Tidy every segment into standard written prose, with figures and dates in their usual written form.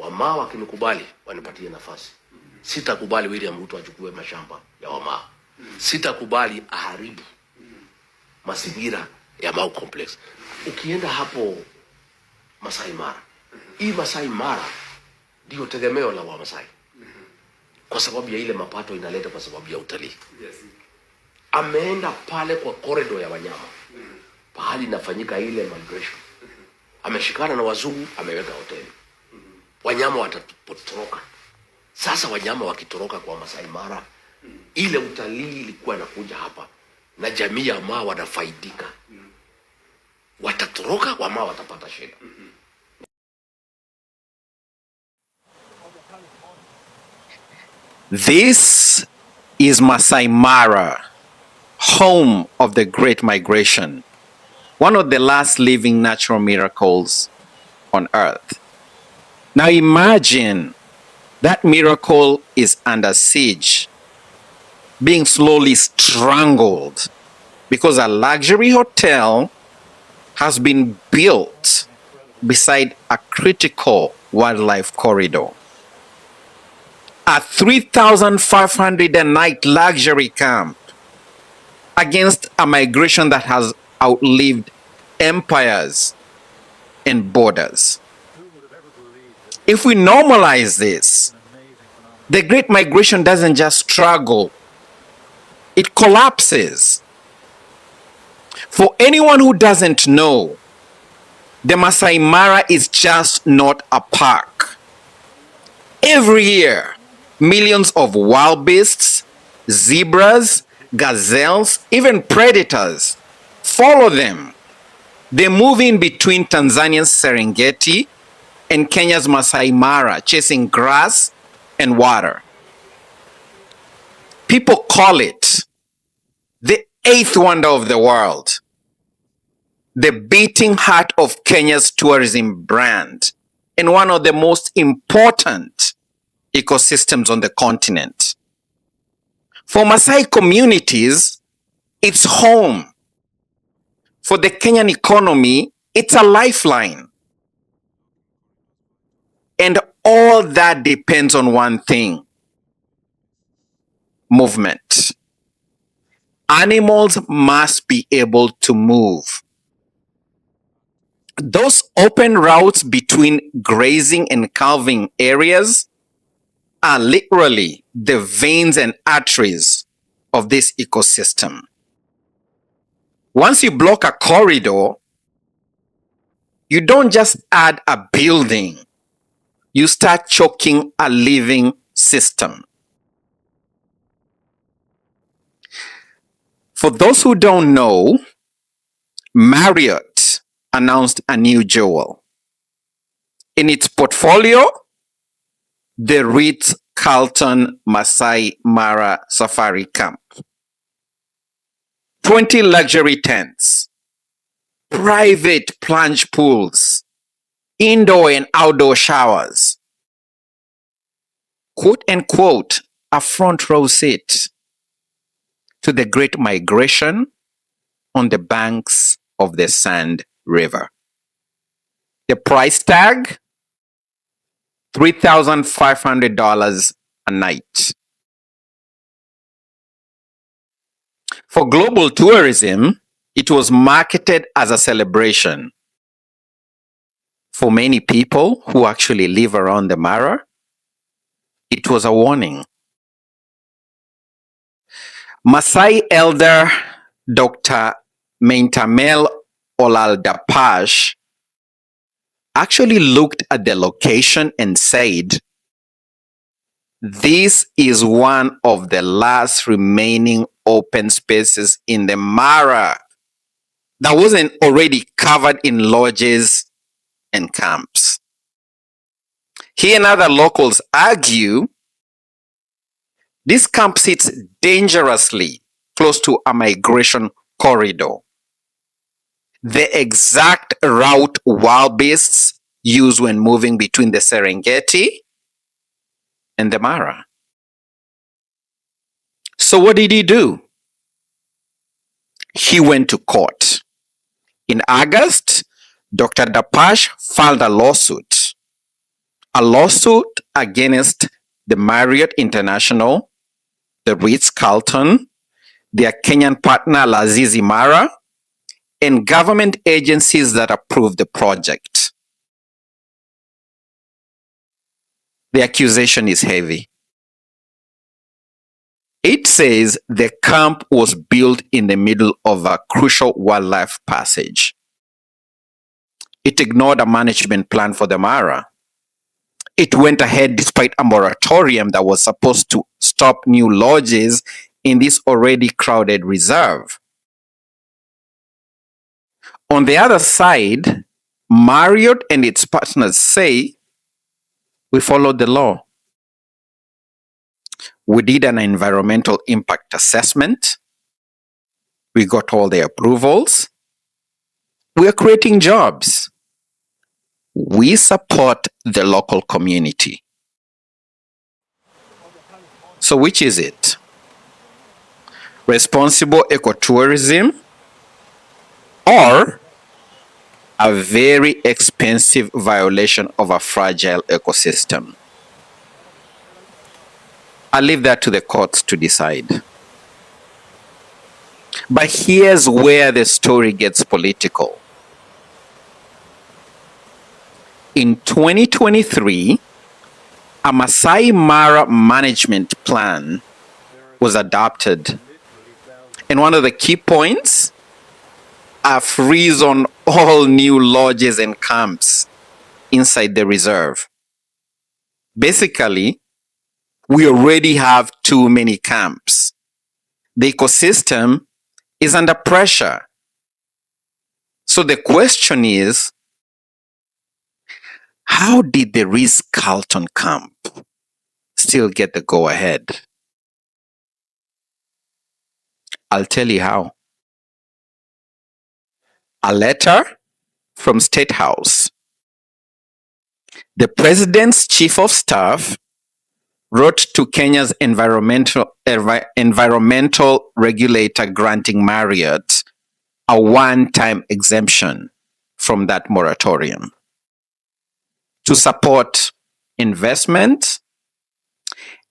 Wamaa wakinikubali wanipatie nafasi. Sitakubali William Ruto achukue mashamba ya Wamaa. Sitakubali aharibu mazingira ya Mau Complex. Ukienda hapo Maasai Mara, hii Maasai Mara ndio tegemeo la Wamasai kwa sababu ya ile mapato inaleta kwa sababu ya utalii. Ameenda pale kwa corridor ya wanyama, pahali inafanyika ile migration. Ameshikana na wazungu, ameweka hoteli. Wanyama watatoroka. Sasa wanyama wakitoroka kwa Maasai Mara, ile utalii ilikuwa inakuja hapa na jamii ya Maa wanafaidika. Watatoroka, Wamaa watapata shida. This is Maasai Mara, home of the Great Migration, one of the last living natural miracles on earth. Now imagine that miracle is under siege, being slowly strangled because a luxury hotel has been built beside a critical wildlife corridor. A 3,500 a night luxury camp against a migration that has outlived empires and borders. If we normalize this, the Great Migration doesn't just struggle, it collapses. For anyone who doesn't know, the Maasai Mara is just not a park. Every year, millions of wild beasts, zebras, gazelles, even predators follow them. They move in between Tanzania's Serengeti and Kenya's Maasai Mara, chasing grass and water. People call it the eighth wonder of the world, the beating heart of Kenya's tourism brand, and one of the most important ecosystems on the continent. For Maasai communities, it's home. For the Kenyan economy, it's a lifeline. And all that depends on one thing: movement. Animals must be able to move. Those open routes between grazing and calving areas are literally the veins and arteries of this ecosystem. Once you block a corridor, you don't just add a building, you start choking a living system. For those who don't know, Marriott announced a new jewel. In its portfolio, the Ritz Carlton Maasai Mara Safari Camp. 20 luxury tents, private plunge pools, indoor and outdoor showers, quote unquote, a front row seat to the Great Migration on the banks of the Sand River. The price tag, $3,500 a night. For global tourism, it was marketed as a celebration. For many people who actually live around the Mara, it was a warning. Maasai elder Dr. Maintamel Olaldapash actually looked at the location and said, "This is one of the last remaining open spaces in the Mara that wasn't already covered in lodges and camps." He and other locals argue this camp sits dangerously close to a migration corridor, the exact route wild beasts use when moving between the Serengeti and the Mara. So what did he do? He went to court. In August, Dr. Dapash filed a lawsuit. a lawsuit against the Marriott International, the Ritz Carlton, their Kenyan partner Maasai Mara, and government agencies that approved the project. The accusation is heavy. It says the camp was built in the middle of a crucial wildlife passage. It ignored a management plan for the Mara. It went ahead despite a moratorium that was supposed to stop new lodges in this already crowded reserve. On the other side, Marriott and its partners say, we followed the law. We did an environmental impact assessment. We got all the approvals. We are creating jobs. We support the local community. So which is it? Responsible ecotourism or a very expensive violation of a fragile ecosystem? I'll leave that to the courts to decide. But here's where the story gets political. In 2023, a Maasai Mara management plan was adopted. And one of the key points, a freeze on all new lodges and camps inside the reserve. Basically, we already have too many camps. The ecosystem is under pressure. So the question is, how did the Ritz Carlton camp still get the go-ahead? I'll tell you how. A letter from State House. The President's Chief of Staff wrote to Kenya's environmental regulator granting Marriott a one-time exemption from that moratorium to support investment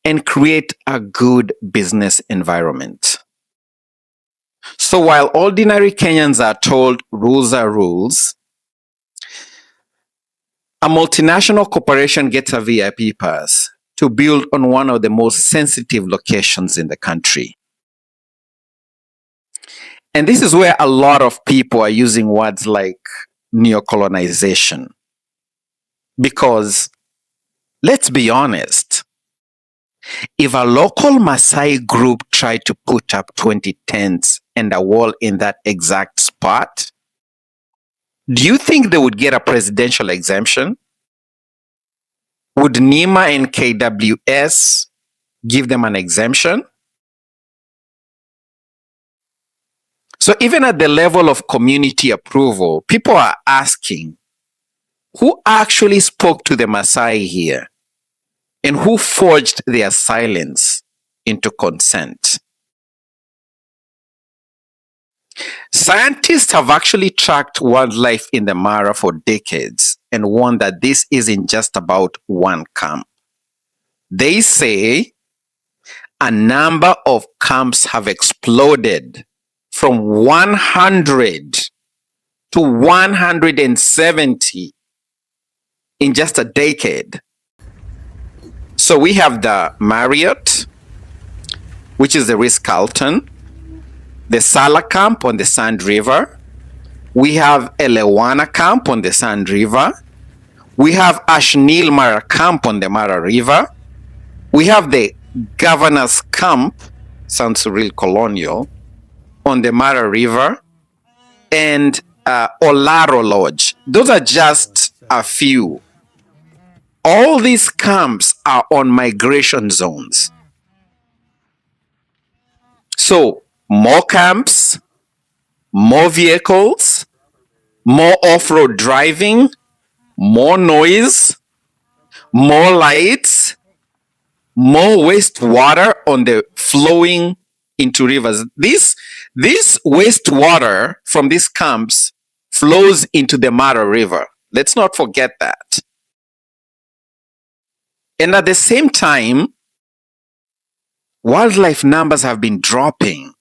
and create a good business environment. So while ordinary Kenyans are told rules are rules, a multinational corporation gets a VIP pass to build on one of the most sensitive locations in the country. And this is where a lot of people are using words like neocolonization. Because, let's be honest, if a local Maasai group tried to put up 20 tents and a wall in that exact spot, do you think they would get a presidential exemption? Would NEMA and KWS give them an exemption? So even at the level of community approval, people are asking, who actually spoke to the Maasai here? And who forged their silence into consent? Scientists have actually tracked wildlife in the Mara for decades and warned that this isn't just about one camp. They say a number of camps have exploded from 100 to 170 in just a decade. So we have the Marriott, which is the Ritz Carlton, the Sala camp on the Sand River. We have Elewana camp on the Sand River. We have Ashnil Mara camp on the Mara River. We have the Governor's camp, sounds real colonial, on the Mara River, and Olaro Lodge. Those are just a few. All these camps are on migration zones. So, more camps, more vehicles, more off-road driving, more noise, more lights, more wastewater on the flowing into rivers. This wastewater from these camps flows into the Mara River. Let's not forget that. And at the same time, wildlife numbers have been dropping,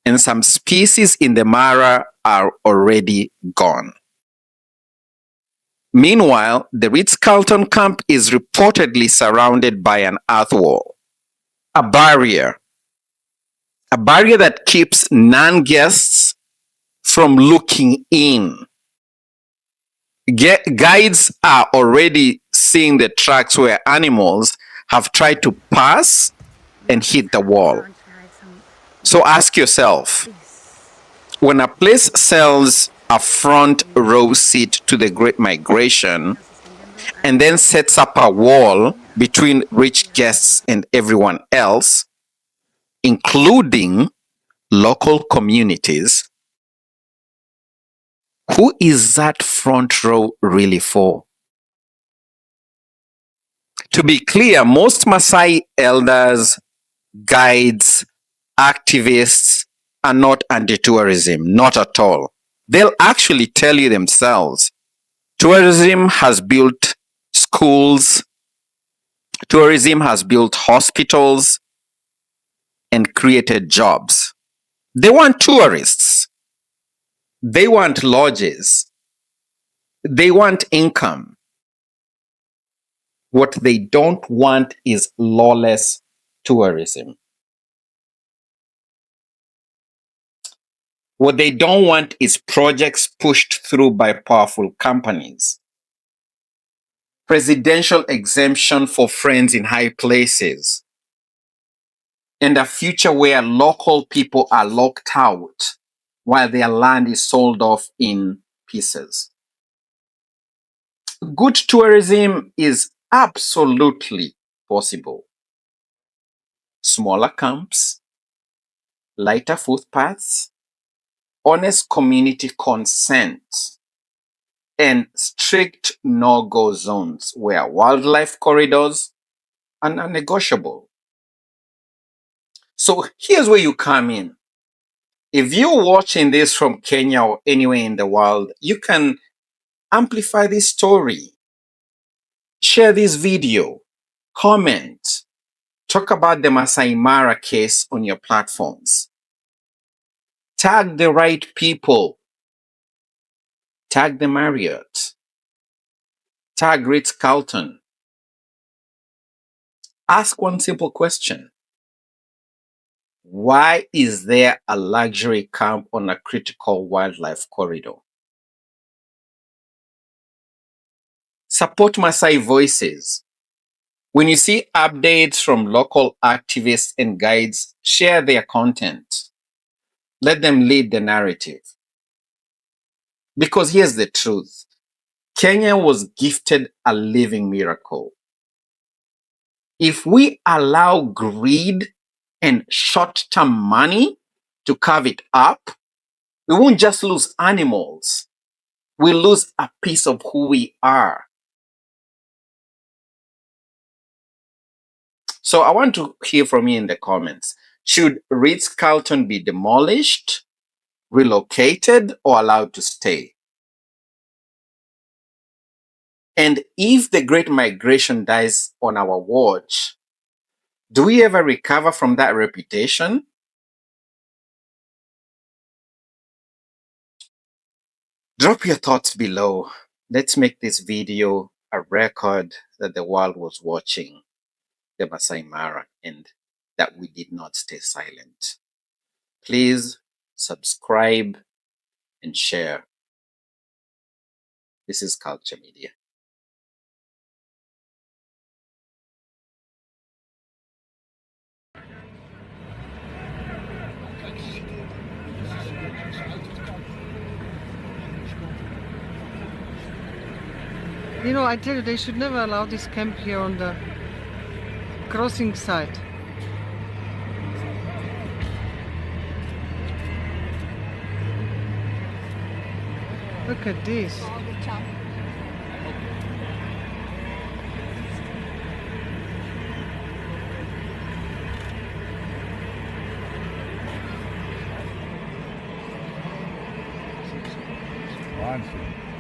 and some species in the Mara are already gone. Meanwhile, the Ritz Carlton camp is reportedly surrounded by an earth wall, a barrier that keeps non-guests from looking in. Guides are already seeing the tracks where animals have tried to pass and hit the wall. So ask yourself, when a place sells a front row seat to the Great Migration and then sets up a wall between rich guests and everyone else, including local communities, who is that front row really for? To be clear, most Maasai elders, guides, activists are not anti-tourism, not at all. They'll actually tell you themselves. Tourism has built schools, tourism has built hospitals and created jobs. They want tourists. They want lodges. They want income. What they don't want is lawless tourism. What they don't want is projects pushed through by powerful companies. Presidential exemption for friends in high places. And a future where local people are locked out while their land is sold off in pieces. Good tourism is absolutely possible. Smaller camps, lighter footpaths, honest community consent, and strict no-go zones where wildlife corridors are non-negotiable. So here's where you come in. If you're watching this from Kenya or anywhere in the world, you can amplify this story, share this video, comment, talk about the Maasai Mara case on your platforms. Tag the right people. Tag the Marriott. Tag Ritz Carlton. Ask one simple question. Why is there a luxury camp on a critical wildlife corridor? Support Maasai voices. When you see updates from local activists and guides, share their content. Let them lead the narrative. Because here's the truth. Kenya was gifted a living miracle. If we allow greed and short-term money to carve it up, we won't just lose animals. We'll lose a piece of who we are. So I want to hear from you in the comments. Should Ritz Carlton be demolished, relocated, or allowed to stay? And if the Great Migration dies on our watch, do we ever recover from that reputation? Drop your thoughts below. Let's make this video a record that the world was watching the Maasai Mara and that we did not stay silent. Please subscribe and share. This is Kulture Media. You know, I tell you, they should never allow this camp here on the crossing side. Look at this. Wahnsinn.